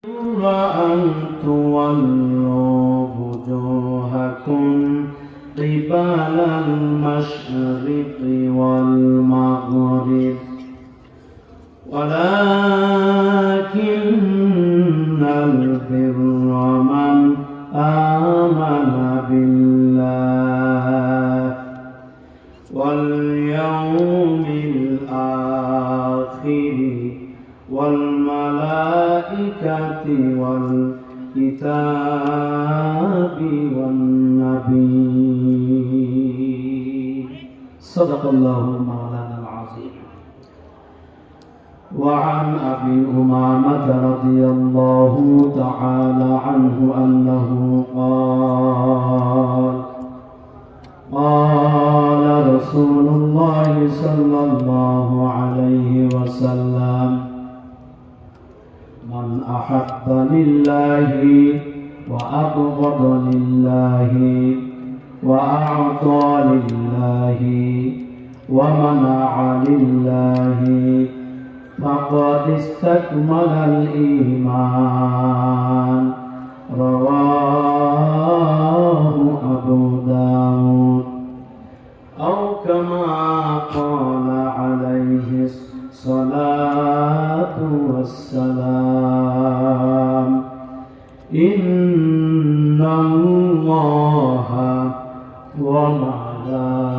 وأن تولوا وجوهكم قبل المشرق والمغرب ولكن البر من آمن بالله واليوم الآخر والملائكة والكتاب والنبي. صدق الله مولانا العظيم. وعن أبي أمامة رضي الله تعالى عنه أنه قال رسول الله صلى الله عليه وسلم: من أحب لله وأبغض لله وأعطى لله ومنع لله فقد استكمل الإيمان. رواه أبو داود. أو كما قال عليه الصلاة والسلام: إن الله وملائكته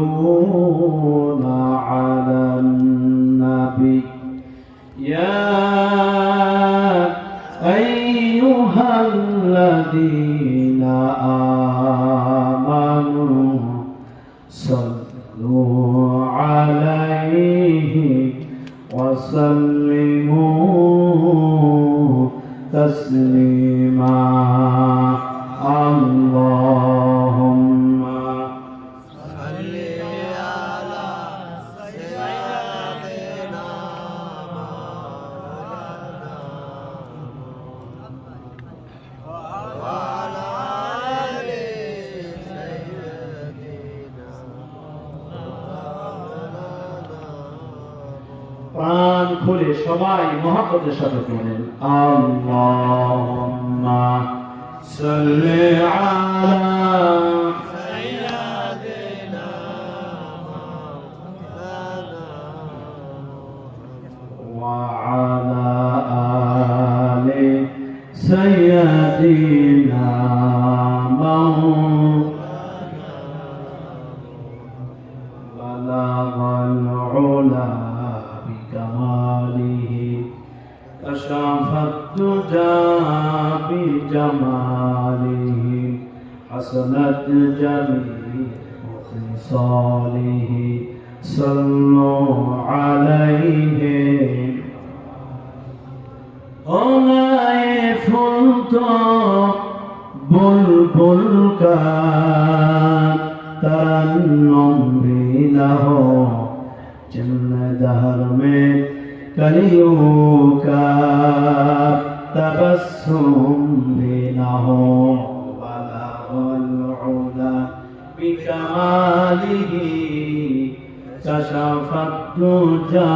يصلون على النبي يا أيها الذين آمنوا صلوا عليه وسلموا تسليما. اللهم صل على سيدنا وعلى آل سيدنا. প্রাণ খুলে সবাই মহব্বতের সাথে বলেন: আল্লাহুম্মা সাল্লি আলা সাইয়্যিদিনা ওয়া আলা আলি সাইয়্যিদিনা বালাগাল উলা বিকামালিহি কাশাফাত দুজা বিজামালিহি হাসানাত জামিউ খিসালিহি সাল্লু আলাইহি। ওলায়ে ফুল তো বুলবুল কা तरन्नुम भी न हो, जिन्ने दहर में कलियों का तबस्सुम भी न हो। बलगल उला बिकमालिही कशफत दुजा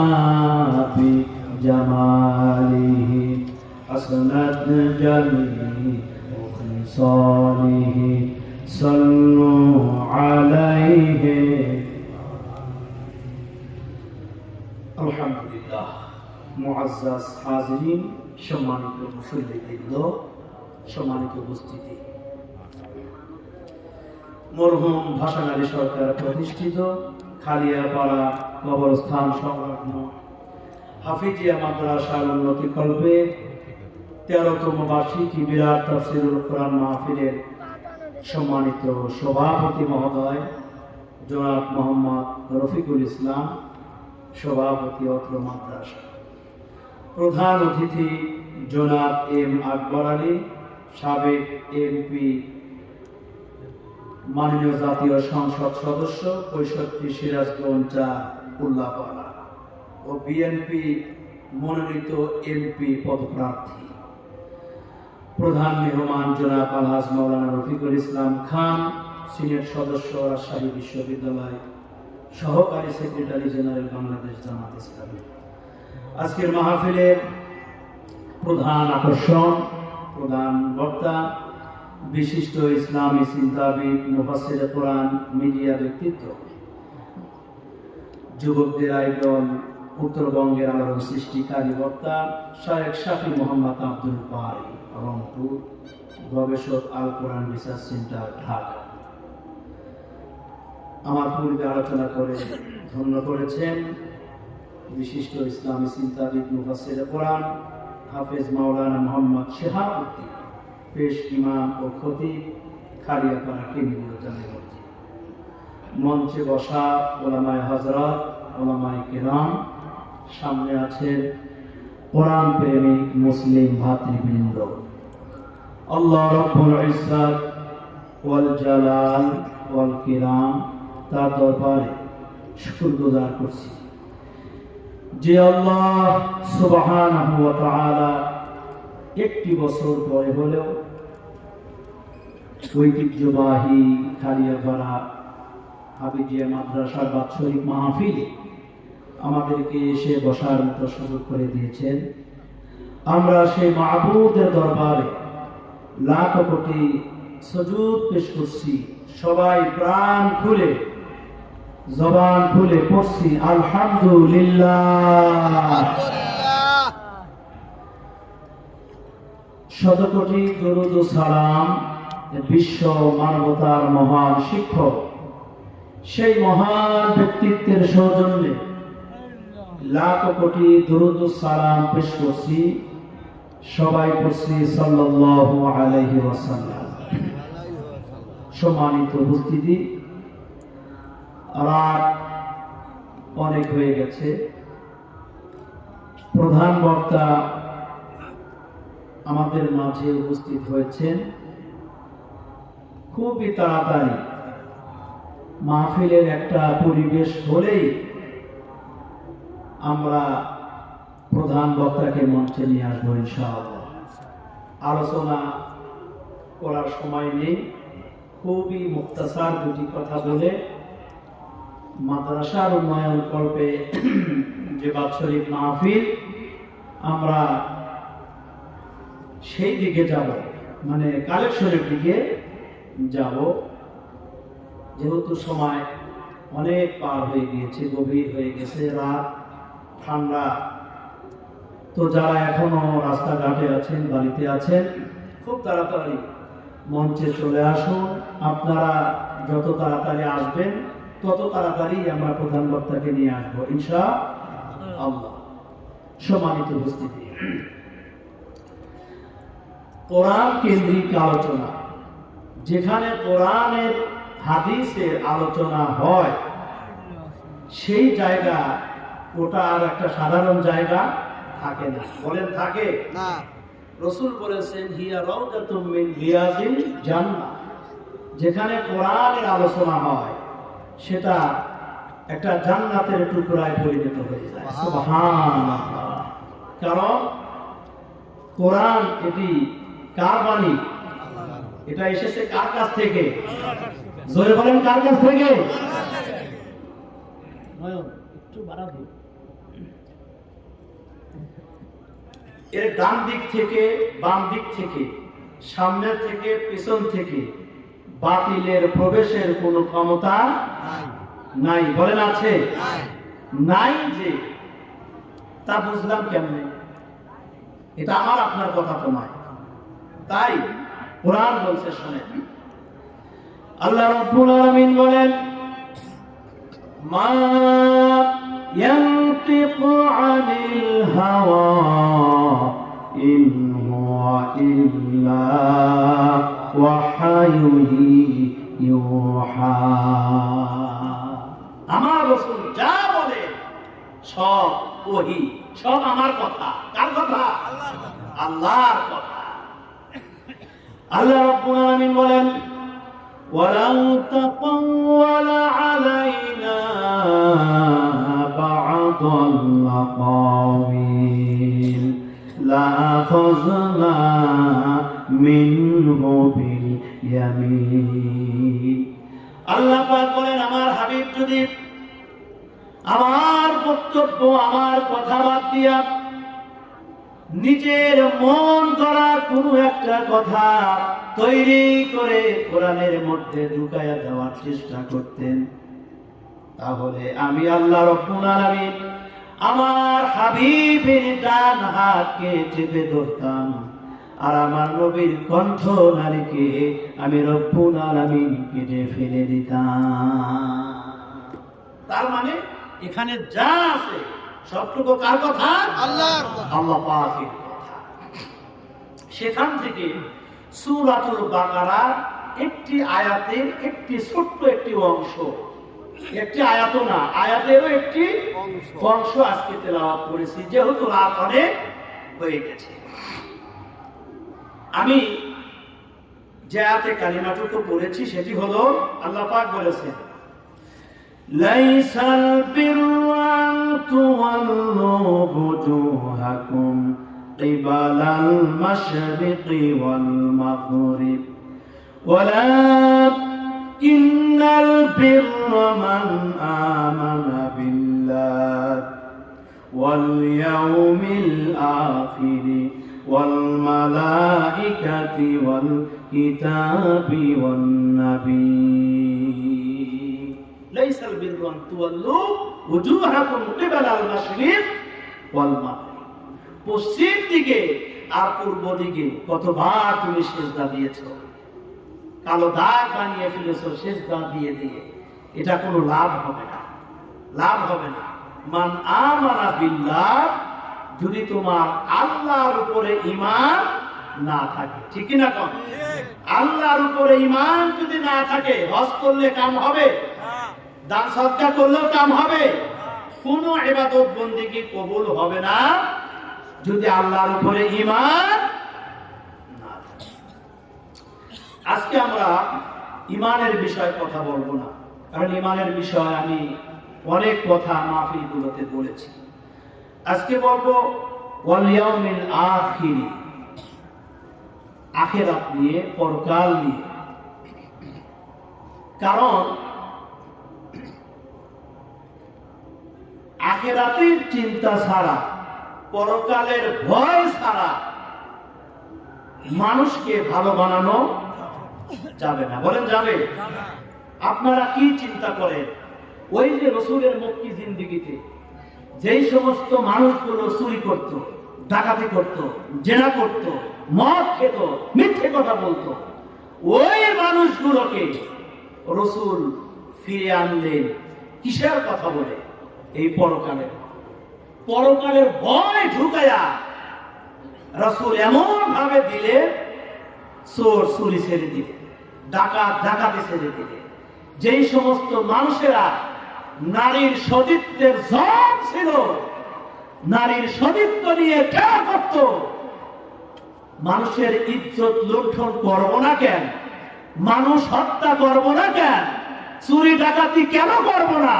बिजमालिही हसनत जमीउ खिसालिही सल्लु आलैहि। আলহামদুলিল্লাহ। মুআজ্জাজ হাজিরিন, সম্মানিত মুসল্লিবৃন্দ, সম্মানিত উপস্থিতি, মরহুম ভাসানী সরকার প্রতিষ্ঠিত খালিয়াপাড়া কবরস্থান সংলগ্ন হাফিজিয়া মাদ্রাসার উন্নতি কল্পে 13তম বার্ষিকী বিরাট তাফসীরুল কোরআন মাহফিলের সম্মানিত সভাপতি মহোদয় জনাব মোহাম্মদ রফিকুল ইসলাম, সভাপতি অত্র মাদ্রাসা, প্রধান অতিথি জনাব এম আকবর আলী, সাবেক এমপি, মাননীয় জাতীয় সংসদ সদস্য 65 সিরাজগঞ্জ উল্লাপাড়া ও বিএনপি মনোনীত এমপি পদপ্রার্থী, প্রধান মেহমান জনাব আলহাজ মাওলানা রফিকুল ইসলাম খান, সিনিয়র সদস্য রাজশাহী বিশ্ববিদ্যালয় সহকারী সেক্রেটারি জেনারেল বাংলাদেশ জামাত ইসলামী। আজকের মাহফিলের প্রধান আকর্ষণ, প্রধান বক্তা বিশিষ্ট ইসলামী চিন্তাবিদ, মুফাসসিরে কোরআন, মিডিয়া ব্যক্তিত্ব, যুবকদের আইডল, উত্তরবঙ্গের আলোড়ন সৃষ্টিকারী বক্তা শায়েখ শাফি মোহাম্মদ আব্দুল বারী, রংপুর, গবেষক, আল কোরআন রিসার্চ সেন্টার, ঢাকা। আমার পূর্বে আলোচনা করে ধন্য করেছেন বিশিষ্ট ইসলামী চিন্তাবিদ, মুফাসসিরে কোরআন, হাফেজ মাওলানা মোহাম্মদ শিহাবউদ্দিন, পেশ ইমাম ও খতিব, খালিয়াপাড়া কেন্দ্রীয় জামে মসজিদ। মঞ্চে বসা ওলামায়ে হযরত, ওলামায়ে কেরাম, সামনে আছেন কোরআন প্রেমিক মুসলিম ভাতৃবৃন্দ। আল্লাহ রাব্বুল ইজ্জত ওয়াল জালাল ওয়াল কিরাম তার দরবারে শুকরগুজার করছি যে আল্লাহ সুবহানাহু ওয়া তাআলা একটি বছর পরে হলেও ঐতিহ্যবাহী খালিয়াপাড়া হাফিজিয়া মাদ্রাসার বাৎসরিক মাহফিলে আমাদেরকে এসে বসার মতো সুযোগ করে দিয়েছেন। আমরা সেই মাবুদের দরবারে লাখ কোটি সুজুদ পেশ করছি। সবাই প্রাণ খুলে, জবান খুলে পড়ছি আলহামদুলিল্লাহ। শত কোটি দরুদ ও সালাম বিশ্ব মানবতার মহান শিক্ষক, সেই মহান ব্যক্তিত্বের সৌজন্যে লাখ কোটি দরুদ ও সালাম পেশ করছি। সবাই পড়ছি সাল্লাল্লাহু আলাইহি ওয়াসাল্লাম। সম্মানিত উপস্থিতি, রাত অনেক হয়ে গেছে। প্রধান বক্তা আমাদের মাঝে উপস্থিত হয়েছেন খুবই তাড়াতাড়ি। মাহফিলের একটা পরিবেশ হলেই আমরা প্রধান বক্তাকে মঞ্চে নিয়ে আসবো ইনশাআল্লাহ। আলোচনা করার সময় নেই, খুবই মুক্তাসার দুটি কথা বলে মাদ্রাসার উন্নয়ন কল্পে যে বাৎসরিক মাহফিল, আমরা সেই দিকে যাব, মানে কালেকশনের দিকে যাব। যেহেতু সময় অনেক পার হয়ে গিয়েছে, গভীর হয়ে গেছে, রাত, ঠান্ডা, তো যারা এখনো রাস্তাঘাটে আছেন, বাড়িতে আছেন, খুব তাড়াতাড়ি মঞ্চে চলে আসুন। আপনারা যত তাড়াতাড়ি আসবেন তত তাড়াতাড়ি আমরা প্রধান বক্তাকে নিয়ে আসবো ইনশাআল্লাহ। সম্মানিত উপস্থিতি, কোরআন কেন্দ্রিক আলোচনা, যেখানে কোরআনের হাদিসের আলোচনা হয়, সেই জায়গা ওটা আর একটা সাধারণ জায়গা থাকে না। বলেন থাকে না? রাসূল বলেছেন হিয়া রাউদাতুম মিন রিয়াজিল জান্নাহ। যেখানে কোরআনের আলোচনা হয় সেটা একটা জান্নাতের টুকরায় পরিণত হয়ে যায়। সুবহানাল্লাহ। কারণ কোরআন এটি কার বাণী? এটা এসেছে কার কাছ থেকে? জোরে বলেন, কার কাছ থেকে? একটু বাড়াবো। এর ডান দিক থেকে, বাম দিক থেকে, সামনের থেকে, পেছন থেকে বাতিলের প্রবেশের কোনো ক্ষমতা নাই। বলেন আছে? নাই। যে তা বুঝলাম কেমনে? এটা আমার আপনার কথা তো নয়। তাই কোরআন বলছে, শুনে আল্লাহ রাব্বুল আলামিন বলেন, মা ইয়ানতিকু আনিল হাওয়া ইন হুয়া ইল্লা ওয়াহায়ুন ইউহা। আমার রাসূল যা বলে সব ওহী, সব আমার কথা। কার কথা? আল্লাহর কথা। আল্লাহ রাব্বুল আলামিন বলেন, ওয়ালাউ তাকাওয়ালা আলাইনা বা'দাল আকাওয়িল লাআখাযনা মিনহু বিল ইয়ামিন। আল্লাহ পাক বলেন, আমার হাবিব যদি আমার বক্তব্য, আমার কথা বাদ দিয়া নিজের মন করা কোনো একটা কথা তৈরি করে কোরআনের মধ্যে ঢুকাইয়া দেওয়ার চেষ্টা করতেন, তাহলে আমি আল্লাহ রাব্বুল আলামিন আমার হাবিবের ডান হাতকে চেপে ধরতাম, আর আমার নবীর কণ্ঠ নারীকে আমি রব্বুল আলামিন কেটে ফেলে দিতাম। তার মানে এখানে যা আছে সবটুকু কার কথা? আল্লাহর কথা, আল্লাহ পাকের কথা। সেখান থেকে সূরাতুল বাকারার একটি আয়াতের একটি ছোট্ট একটি অংশ, একটি আয়াত না, আয়াতেরও একটি অংশ আজকে তেলাওয়াত করেছি, যেহেতু রাত অনেক হয়ে গেছে। আমি যে আয়াতে কালিমাটুকু পড়েছি সেটি হলো, আল্লাহ পাক বলেছেন, লাইসাল বিররু আন তুওয়াল্লু বুজুহাকুম কিবালাল মাশরিকি ওয়াল মাগরিব ওয়ালাকিন্নাল বিররা মান আমানা বিল্লাহি ওয়াল ইয়াউমিল আখিরি ওয়াল মালাইকাতি ওয়াল কিতাবি ওয়ান নাবিয়্যিন। লাইসাল বিররু আন তুওয়াল্লু ওজুহাকুম কিবালাল মাশরিক ওয়াল মাগরিব। পশ্চিম দিকে আর পূর্ব দিকে কতবার তুমি সিজদা দিয়েছো, কালো দাগ বানিয়ে ফেলেছো সিজদা দিয়ে দিয়ে, এটা কোনো লাভ হবে না, লাভ হবে না। মান আমানা বিল্লাহ, যদি তোমার আল্লাহর উপরে ঈমান না থাকে, ঠিক না? কোন আল্লাহর উপরে ঈমান যদি না থাকে, হজ করলে কাম হবে, দান সদকা করলেও কাম হবে, কোন ইবাদত বন্দেগী কবুল হবে না যদি আল্লাহর উপরে ঈমান না থাকে। আজকে আমরা ঈমানের বিষয়ে কথা বলবো না, কারণ ঈমানের বিষয়ে আমি অনেক কথা মাহফিলগুলোতে বলেছি। আজকে বলবো ওয়াল ইয়াউমিল আখির, আখিরাত নিয়ে, পরকাল নিয়ে। কারণ আখিরাতের চিন্তা ছাড়া, পরকালের ভয় ছাড়া মানুষকে ভালো বানানো যাবে না। বলেন যাবে? আপনারা কি চিন্তা করেন, ওই যে রাসূলের মক্কি জিন্দেগিতে যেই সমস্ত মানুষগুলো চুরি করত, ডাকাতি করত, জেনা করত, মদ খেত, মিথ্যে কথা বলতো, ওই মানুষগুলোকে রাসূল ফিরে আনলেন কিসের কথা বলে? এই পরকালের, পরকালের ভয় ঢুকায়া রাসূল এমন ভাবে দিলে, চোর চুরি ছেড়ে দিলে, ডাকাত ডাকাতি ছেড়ে দিলে, যেই সমস্ত মানুষেরা নারীর সতীত্বের জম ছিল, নারীর সতীত্ব নিয়ে খেলা করত, মানুষের ইজ্জত লুণ্ঠন করব না কেন, মানুষ হত্যা করব না কেন, চুরি ডাকাতি কেন করব না,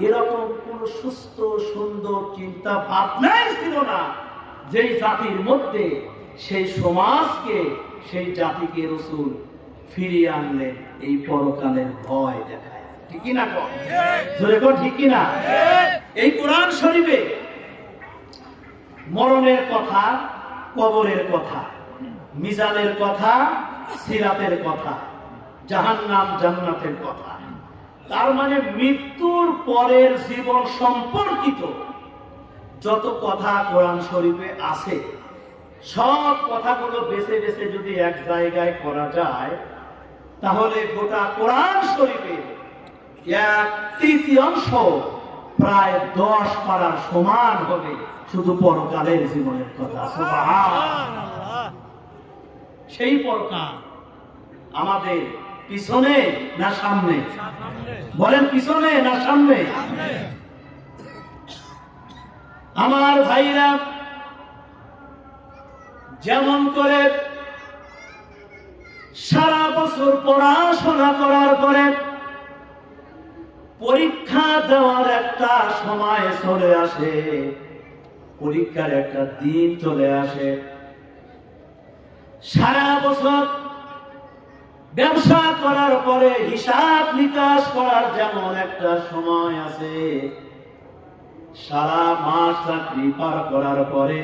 এরকম কোন সুস্থ সুন্দর চিন্তা ভাবনাই ছিল না। যেই জাতির মধ্যে, সেই সমাজকে, সেই জাতিকে রাসূল ফিরিয়ে আনলেন এই পরকালের ভয় দেখায়, ঠিক না? জোরে কর ঠিক না? এই কোরআন শরীফে মরণের কথা, কবরের কথা, মিজানের কথা, সিরাতের কথা, জাহান্নাম জান্নাতের কথা, তার মানে মৃত্যুর পরের জীবন সম্পর্কিত যত কথা কোরআন শরীফে আছে, সব কথাগুলো বেছে বেছে যদি এক জায়গায় করা যায়, তাহলে গোটা কোরআন শরীফের 1/3 প্রায় 10 পারার সমান হবে শুধু পরকালের জীবনের কথা। সুবহানাল্লাহ। সেই পরকাল আমাদের পিছনে না সামনে? বলেন পিছনে না সামনে? আমার ভাইরা, যেমন করে সারা বছর পড়াশোনা করার পরে পরীক্ষা দেওয়ার একটা সময় চলে আসে, পরীক্ষার একটা দিন চলে আসে, সারা বছর ব্যবসা করার পরে হিসাব নিকাশ করার যেমন একটা সময় আছে, সারা মাস চাকরি পার করার পরে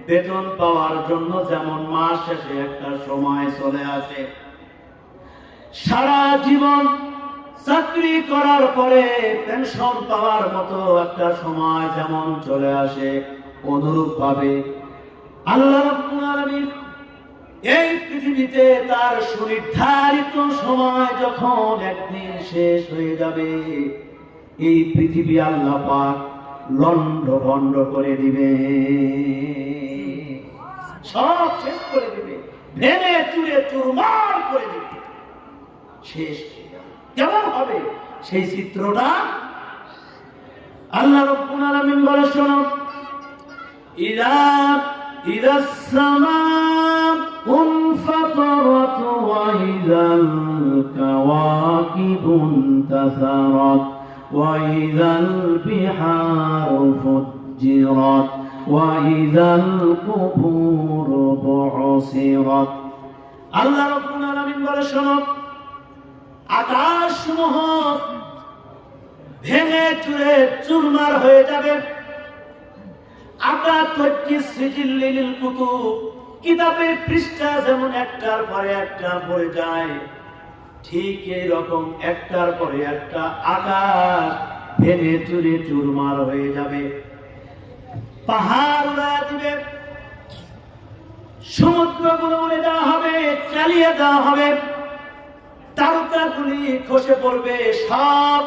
বেতন পাওয়ার জন্য যেমন মাস শেষে একটা সময় চলে আসে, সারা জীবন চাকরি করার পরে পেনশন পাওয়ার মতো একটা সময় যেমন চলে আসে, অনুরূপ ভাবে আল্লাহ রাব্বুল আলামিন এই পৃথিবীতে তার সুনির্ধারিত সময় যখন একদিন শেষ হয়ে যাবে, এই পৃথিবী আল্লাহ পাক লন্ডভন্ড করে দিবে, সব শেষ করে দিবে, ভেঙে চুরে চুরমার করে দিবে, শেষ হয়ে যাবে। কেমন হবে সেই চিত্রটা? আল্লাহ রাব্বুল আলামিন বলে, শোনো, إذا السماء انفطرت وإذا الكواكب انتثرت وإذا البحار فجرت وإذا القبور بعثرت। আল্লাহ রাব্বুল আলামিন বলে, শোনো, আকাশসমূহ ভেঙে চুরে চুরমার হয়ে যাবে। কিতাবের পৃষ্ঠা যেমন একটার পরে একটা পড়ে যায়, ঠিক এইরকম একটার পরে একটা আকাশ ভেঙে চুরে চুরমার হয়ে যাবে। পাহাড় উড়ায় দিবে, সমুদ্রগুলো উড়ে দেওয়া হবে, চালিয়ে দেওয়া হবে, তারকাগুলি খসে পড়বে, সব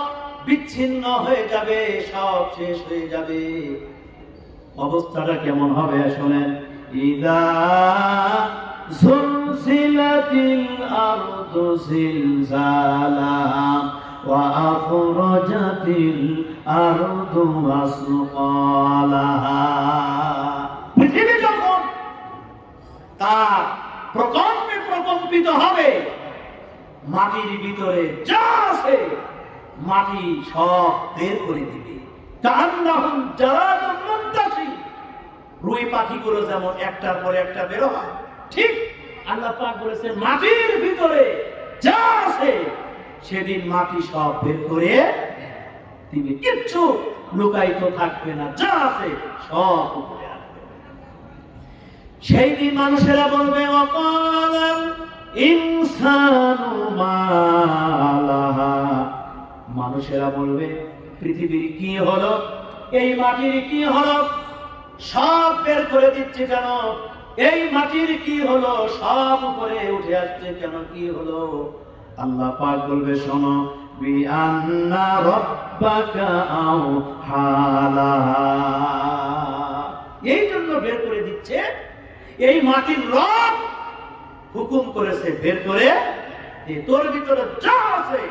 বিচ্ছিন্ন হয়ে যাবে, সব শেষ হয়ে যাবে। অবস্থাটা কেমন হবে শোনেন, ইদা সুলসিলাতিল আরদু জিলজালাহা ওয়া আখরাজাতিল আরদু আসকালাহা। পৃথিবী যখন তার প্রকম্পে প্রকম্পিত হবে, মাটির ভিতরে যা আছে মাটি সব বের করে দিবে। কান্নাহুম জারাদুন মুনতাশির, রুই পাখিগুলো যেমন একটার পরে একটা বের হয়, ঠিক আল্লাহ পাক বলেছেন মাটির ভিতরে যা আছে সেদিন মাটি সব বের করে দিবে, কিচ্ছু লুকায়িত থাকবে না, যা আছে সব উপরে আসবে। সেই দিন মানুষেরা বলবে, ওয়াকালাল ইনসানু মা লাহা, মানুষেরা বলবে পৃথিবীর কি হলো, এই মাটির কি হলো, সব বের করে দিচ্ছে কেন, এই মাটির কি হলো, সব উপরে উঠে আসছে কেন, কি হলো? আল্লাহ পাক বলবে, শোনো, বিআন্না রাব্বাকা আওহালাহা, এই জন্য বের করে দিচ্ছে, এই মাটির রব হুকুম করেছে বের করে যে তোর ভিতরে যা আছে,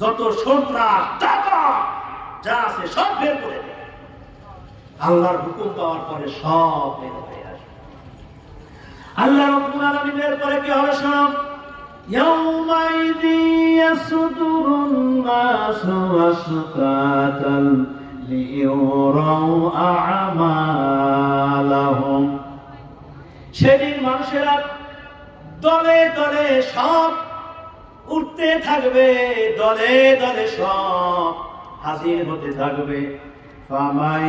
যত সন্ত্রাস টাকা যা আছে সব বের করে দে। আল্লাহর হুকুম পাওয়ার পরে সব বের হয়ে আসবে। আল্লাহ রাব্বুল আলামিনের পরে কি হবে শোনো, ইয়াউমাইযি ইয়াসদুরুন নাসু আশতাতাল লিইউরাউ আ'মালাহুম, সেদিন মানুষেরা দলে দলে সব উঠতে থাকবে, দলে দলে সব হাজির হতে থাকবে। ফামাই